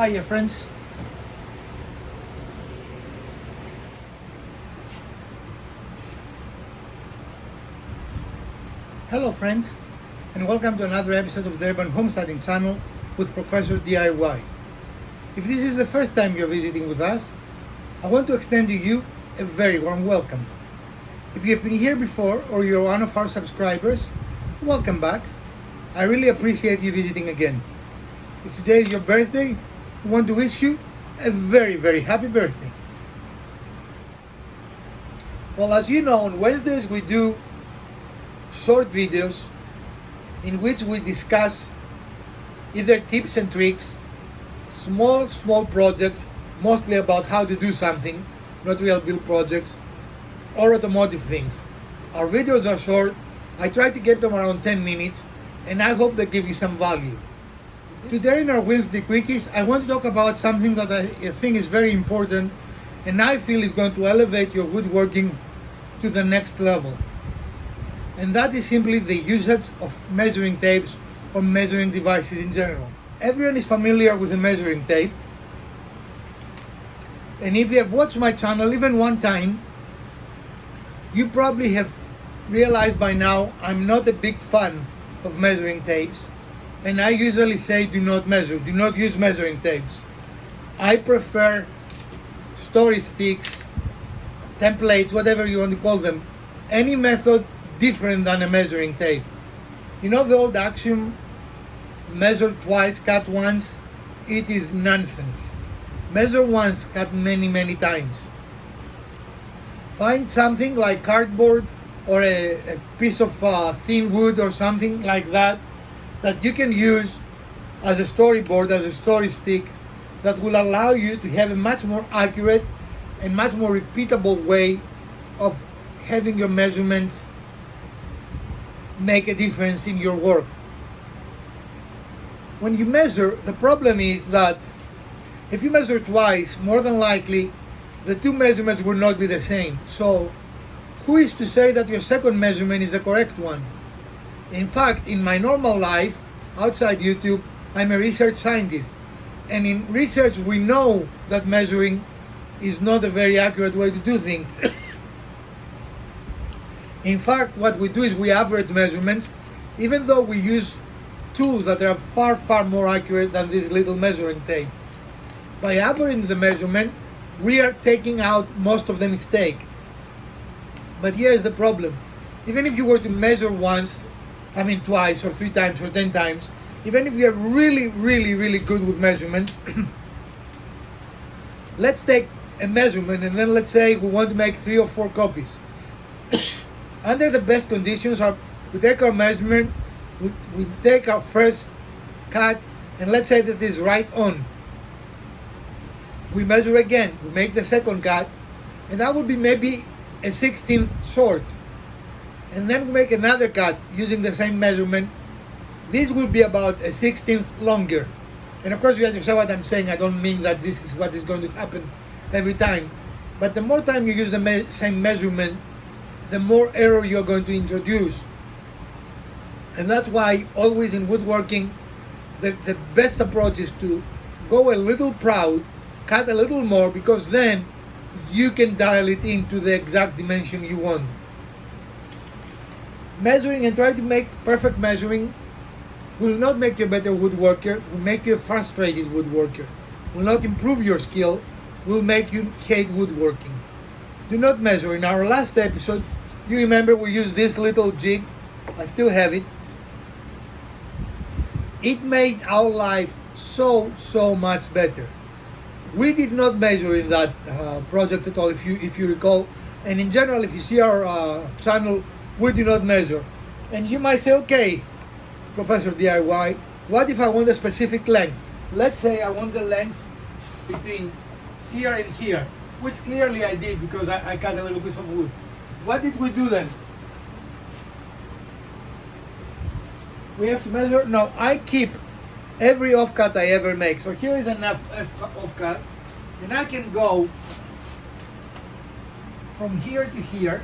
Hiya friends. Hello friends, and welcome to another episode of the Urban Homesteading channel with Professor DIY. If this is the first time you're visiting with us, I want to extend to you a very warm welcome. If you have been here before or you're one of our subscribers, welcome back. I really appreciate you visiting again. If today is your birthday, I want to wish you a very, very happy birthday. Well, as you know, on Wednesdays we do short videos in which we discuss either tips and tricks, small projects, mostly about how to do something, not real build projects, or automotive things. Our videos are short. I try to get them around 10 minutes, and I hope they give you some value. Today in our Wednesday Quickies, I want to talk about something that I think is very important and I feel is going to elevate your woodworking to the next level. And that is simply the usage of measuring tapes or measuring devices in general. Everyone is familiar with a measuring tape. And if you have watched my channel even one time, you probably have realized by now I'm not a big fan of measuring tapes. And I usually say do not measure, do not use measuring tapes. I prefer story sticks, templates, whatever you want to call them, any method different than a measuring tape. You know the old axiom, measure twice, cut once? It is nonsense. Measure once, cut many times. Find something like cardboard or a piece of thin wood or something like that you can use as a storyboard, as a story stick, that will allow you to have a much more accurate and much more repeatable way of having your measurements make a difference in your work. When you measure, the problem is that if you measure twice, more than likely the two measurements will not be the same. So who is to say that your second measurement is the correct one? In fact, in my normal life, outside YouTube, I'm a research scientist. And in research, we know that measuring is not a very accurate way to do things. In fact, what we do is we average measurements, even though we use tools that are far more accurate than this little measuring tape. By averaging the measurement, we are taking out most of the mistake. But here is the problem. Even if you were to measure once, twice or 3 times or 10 times, even if you're really good with measurements, let's take a measurement and then let's say we want to make 3 or 4 copies. Under the best conditions, we take our measurement, we take our first cut, and let's say that is right on. We measure again, we make the second cut, and that would be maybe a 16th short. And then we make another cut using the same measurement. This will be about a 16th longer. And of course you understand what I'm saying. I don't mean that this is what is going to happen every time. But the more time you use the same measurement, the more error you're going to introduce. And that's why always in woodworking, the best approach is to go a little proud, cut a little more, because then you can dial it into the exact dimension you want. Measuring and trying to make perfect measuring will not make you a better woodworker, will make you a frustrated woodworker, will not improve your skill, will make you hate woodworking. Do not measure. In our last episode, you remember we used this little jig. I still have it. It made our life so much better. We did not measure in that project at all, if you recall. And in general, if you see our channel, we do not measure. And you might say, okay, Professor DIY, what if I want a specific length? Let's say I want the length between here and here, which clearly I did because I cut a little piece of wood. What did we do then? We have to measure. No, I keep every offcut I ever make. So here is enough offcut, and I can go from here to here,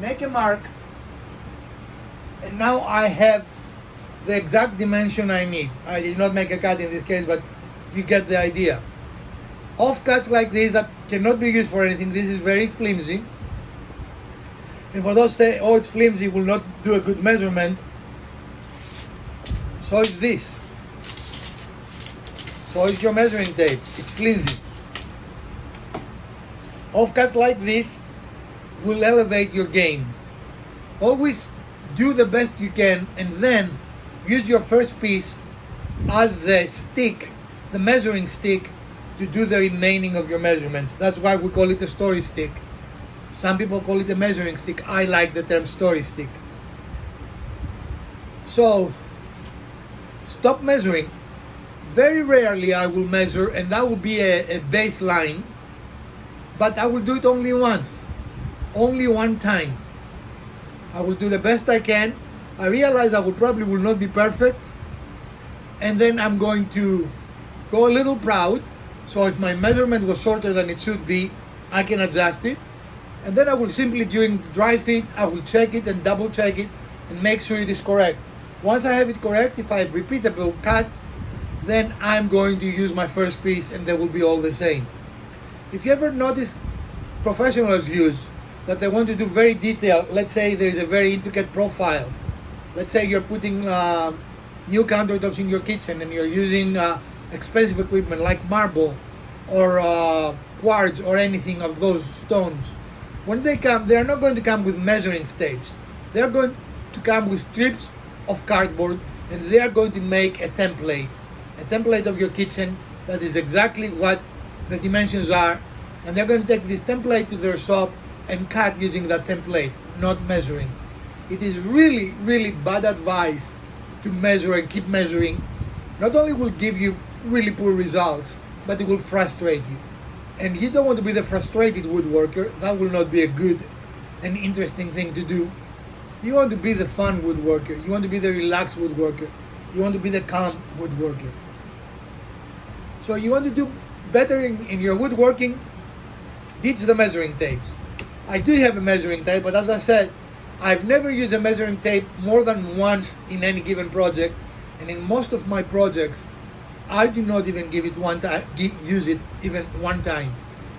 make a mark, and now I have the exact dimension I need. I did not make a cut in this case, but you get the idea. Off cuts like this that cannot be used for anything, this is very flimsy. And for those say, oh, it's flimsy, will not do a good measurement, so is this. So is your measuring tape, it's flimsy. Off cuts like this will elevate your game. Always do the best you can, and then use your first piece as the stick, the measuring stick, to do the remaining of your measurements. That's why we call it a story stick. Some people call it a measuring stick. I like the term story stick. So stop measuring. Very rarely I will measure, and that will be a baseline, but I will do it only once, only one time. I will do the best I can. I realize I will probably will not be perfect, and then I'm going to go a little proud. So if my measurement was shorter than it should be, I can adjust it. And then I will simply, during dry fit, I will check it and double check it and make sure it is correct. Once I have it correct, if I have repeatable cut, then I'm going to use my first piece and they will be all the same. If you ever notice professionals use that they want to do very detailed, let's say there is a very intricate profile. Let's say you're putting new countertops in your kitchen and you're using expensive equipment like marble or quartz or anything of those stones. When they come, they are not going to come with measuring tapes. They are going to come with strips of cardboard, and they are going to make a template of your kitchen that is exactly what the dimensions are, and they're going to take this template to their shop and cut using that template, not measuring. It is really, really bad advice to measure and keep measuring. Not only will give you really poor results, but it will frustrate you. And you don't want to be the frustrated woodworker. That will not be a good and interesting thing to do. You want to be the fun woodworker. You want to be the relaxed woodworker. You want to be the calm woodworker. So you want to do better in your woodworking, ditch the measuring tapes. I do have a measuring tape, but as I said, I've never used a measuring tape more than once in any given project, and in most of my projects, I do not even use it even one time.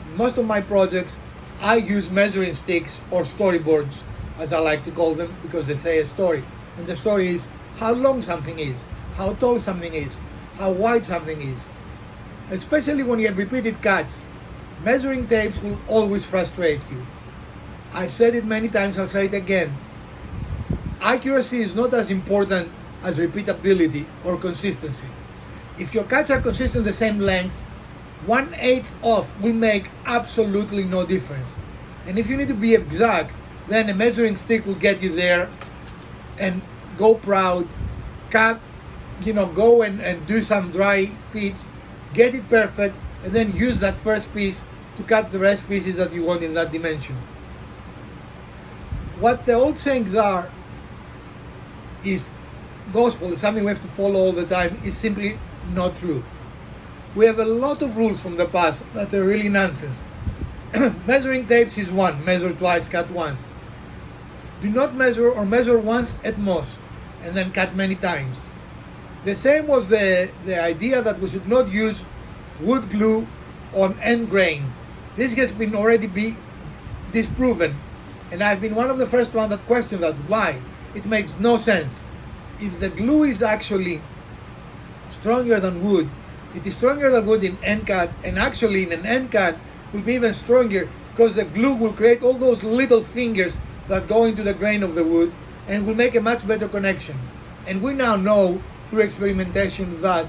In most of my projects, I use measuring sticks or storyboards, as I like to call them, because they say a story. And the story is how long something is, how tall something is, how wide something is. Especially when you have repeated cuts, measuring tapes will always frustrate you. I've said it many times, I'll say it again. Accuracy is not as important as repeatability or consistency. If your cuts are consistent the same length, 1/8 off will make absolutely no difference. And if you need to be exact, then a measuring stick will get you there, and go proud, cut, go and do some dry fits, get it perfect, and then use that first piece to cut the rest pieces that you want in that dimension. What the old sayings are is gospel, is something we have to follow all the time, is simply not true. We have a lot of rules from the past that are really nonsense. Measuring tapes is one, measure twice, cut once. Do not measure, or measure once at most, and then cut many times. The same was the idea that we should not use wood glue on end grain. This has been already disproven, and I've been one of the first ones that questioned that. Why? It makes no sense. If the glue is actually stronger than wood, it is stronger than wood in end cut, and actually in an end cut will be even stronger because the glue will create all those little fingers that go into the grain of the wood and will make a much better connection. And we now know through experimentation that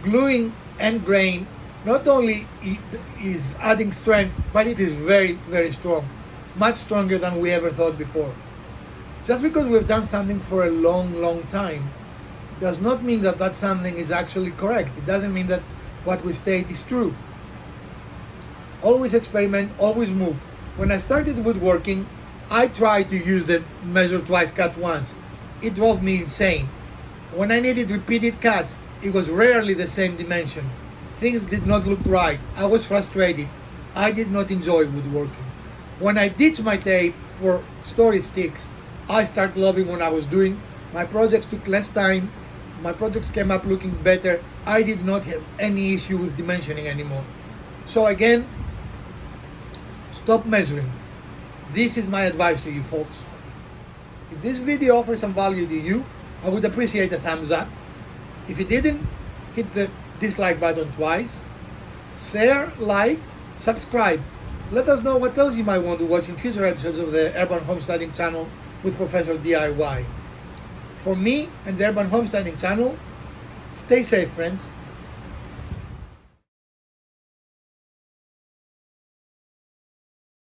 gluing end grain not only is adding strength, but it is very, very strong, much stronger than we ever thought before. Just because we've done something for a long, long time does not mean that that something is actually correct. It doesn't mean that what we state is true. Always experiment, always move. When I started woodworking, I tried to use the measure twice, cut once. It drove me insane. When I needed repeated cuts, it was rarely the same dimension. Things did not look right. I was frustrated. I did not enjoy woodworking. When I ditched my tape for story sticks, I started loving what I was doing. My projects took less time, my projects came up looking better. I did not have any issue with dimensioning anymore. So again, stop measuring. This is my advice to you folks. If this video offers some value to you, I would appreciate a thumbs up. If you didn't, hit the dislike button twice. Share, like, subscribe. Let us know what else you might want to watch in future episodes of the Urban Homesteading channel with Professor DIY. For me and the Urban Homesteading channel, stay safe, friends.